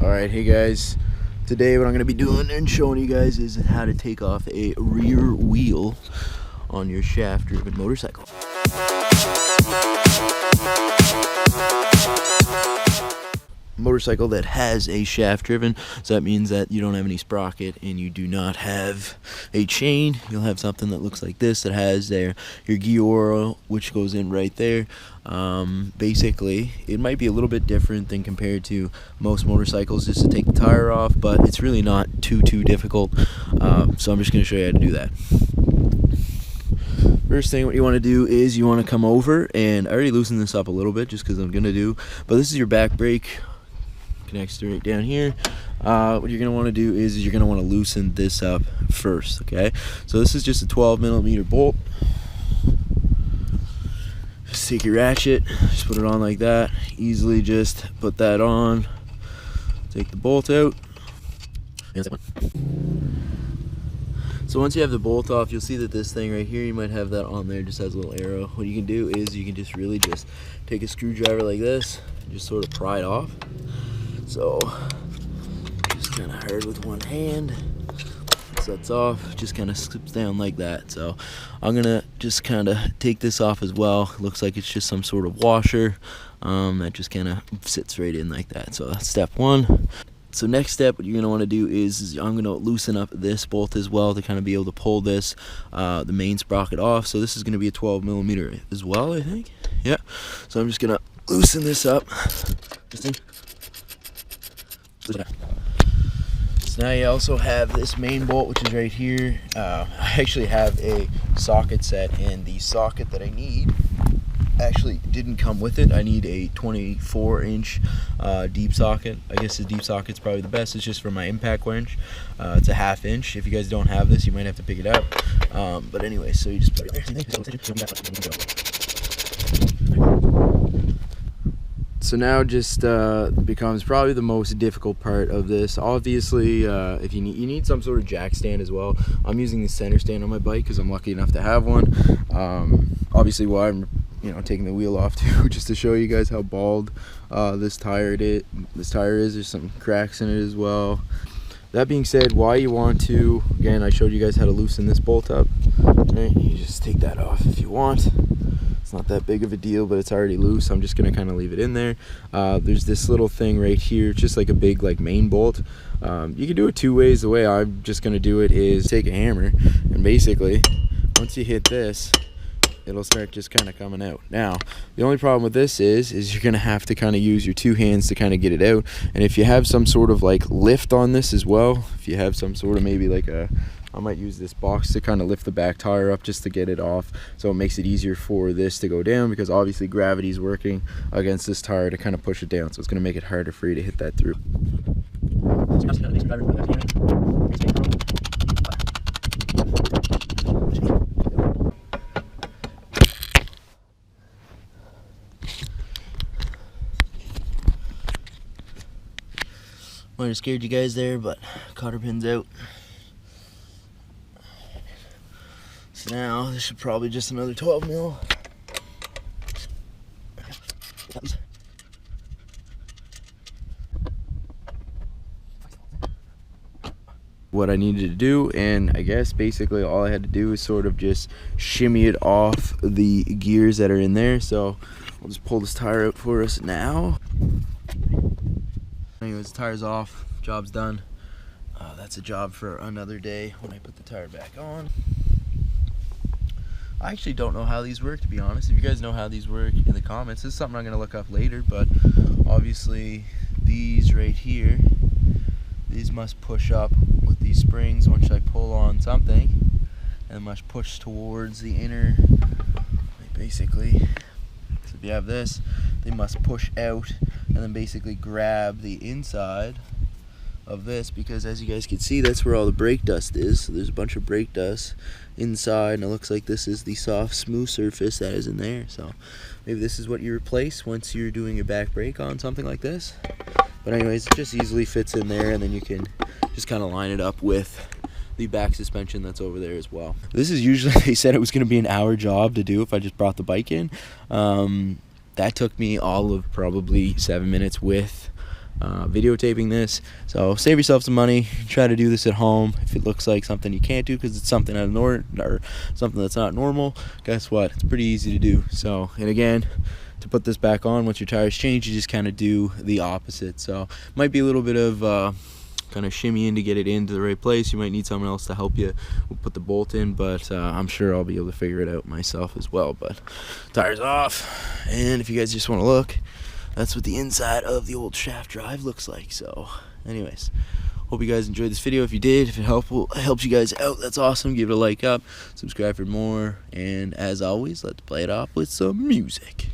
Alright, hey guys, today what I'm going to be doing and showing you guys is how to take off a rear wheel on your shaft driven motorcycle. Motorcycle that has a shaft driven, so that means that you don't have any sprocket and you do not have a chain. You'll have something that looks like this that has your gear oil, which goes in right there. Basically it might be a little bit different than compared to most motorcycles just to take the tire off, but it's really not too difficult. So I'm just going to show you how to do that. First thing what you want to do is you want to come over, and I already loosened this up a little bit just because I'm going to do, but this is your back brake. Connects right down here. What you're going to want to do is you're going to want to loosen this up first. Okay, so this is just a 12mm bolt. Just take your ratchet, just put it on like that. Easily just put that on, take the bolt out. So once you have the bolt off, you'll see that this thing right here, you might have that on there, just has a little arrow. What you can do is you can just really just take a screwdriver like this and just sort of pry it off. So just kind of hard with one hand. Once that's off, just kind of slips down like that. So I'm gonna just kind of take this off as well. It looks like it's just some sort of washer that just kind of sits right in like that. So that's step one. So next step, what you're gonna want to do is I'm gonna loosen up this bolt as well to kind of be able to pull this the main sprocket off. So this is gonna be a 12mm as well, I think. Yeah. So I'm just gonna loosen this up. So now you also have this main bolt, which is right here. I actually have a socket set, and the socket that I need actually didn't come with it. I need a 24-inch deep socket. I guess the deep socket's probably the best. It's just for my impact winch. It's a 1/2 inch. If you guys don't have this, you might have to pick it up. But anyway, so you just put it there. So now just becomes probably the most difficult part of this. Obviously, if you need some sort of jack stand as well. I'm using the center stand on my bike because I'm lucky enough to have one. Obviously, while I'm taking the wheel off too, just to show you guys how bald this tire is. There's some cracks in it as well. That being said, why you want to, again, I showed you guys how to loosen this bolt up. Right? You just take that off if you want. It's not that big of a deal, but it's already loose. I'm just gonna kind of leave it in there. There's this little thing right here, just like a big main bolt. You can do it two ways. The way I'm just gonna do it is take a hammer, and basically once you hit this, it'll start just kind of coming out. Now the only problem with this is you're gonna have to kind of use your two hands to kind of get it out. And if you have some sort of lift on this as well, if you have some sort of maybe I might use this box to kind of lift the back tire up just to get it off, so it makes it easier for this to go down, because obviously gravity is working against this tire to kind of push it down, so it's going to make it harder for you to hit that through. Might have scared you guys there, but cotter pin's out. So now this should probably just another 12mm. What I needed to do, and I guess basically all I had to do is sort of just shimmy it off the gears that are in there. So I'll just pull this tire out for us now. Anyways, the tire's off, job's done. That's a job for another day when I put the tire back on. I actually don't know how these work, to be honest. If you guys know how these work, in the comments. This is something I'm going to look up later, but obviously these right here, these must push up with these springs once I pull on something, and must push towards the inner, basically. So if you have this, they must push out and then basically grab the inside of this, because as you guys can see, that's where all the brake dust is. So there's a bunch of brake dust inside, and it looks like this is the soft, smooth surface that is in there. So maybe this is what you replace once you're doing your back brake on something like this. But anyways, it just easily fits in there, and then you can just kind of line it up with the back suspension that's over there as well. This is usually, they said it was going to be an hour job to do if I just brought the bike in. That took me all of probably 7 minutes with videotaping this. So save yourself some money, try to do this at home. If it looks like something you can't do because it's something or something that's not normal, guess what, it's pretty easy to do. So, and again, to put this back on, once your tires change, you just kind of do the opposite. So might be a little bit of kind of shimmy in to get it into the right place. You might need someone else to help you put the bolt in, but I'm sure I'll be able to figure it out myself as well. But tires off, and if you guys just want to look, that's what the inside of the old shaft drive looks like. So anyways, hope you guys enjoyed this video. If you did, if it helps you guys out, that's awesome. Give it a like up, subscribe for more, and as always, let's play it off with some music.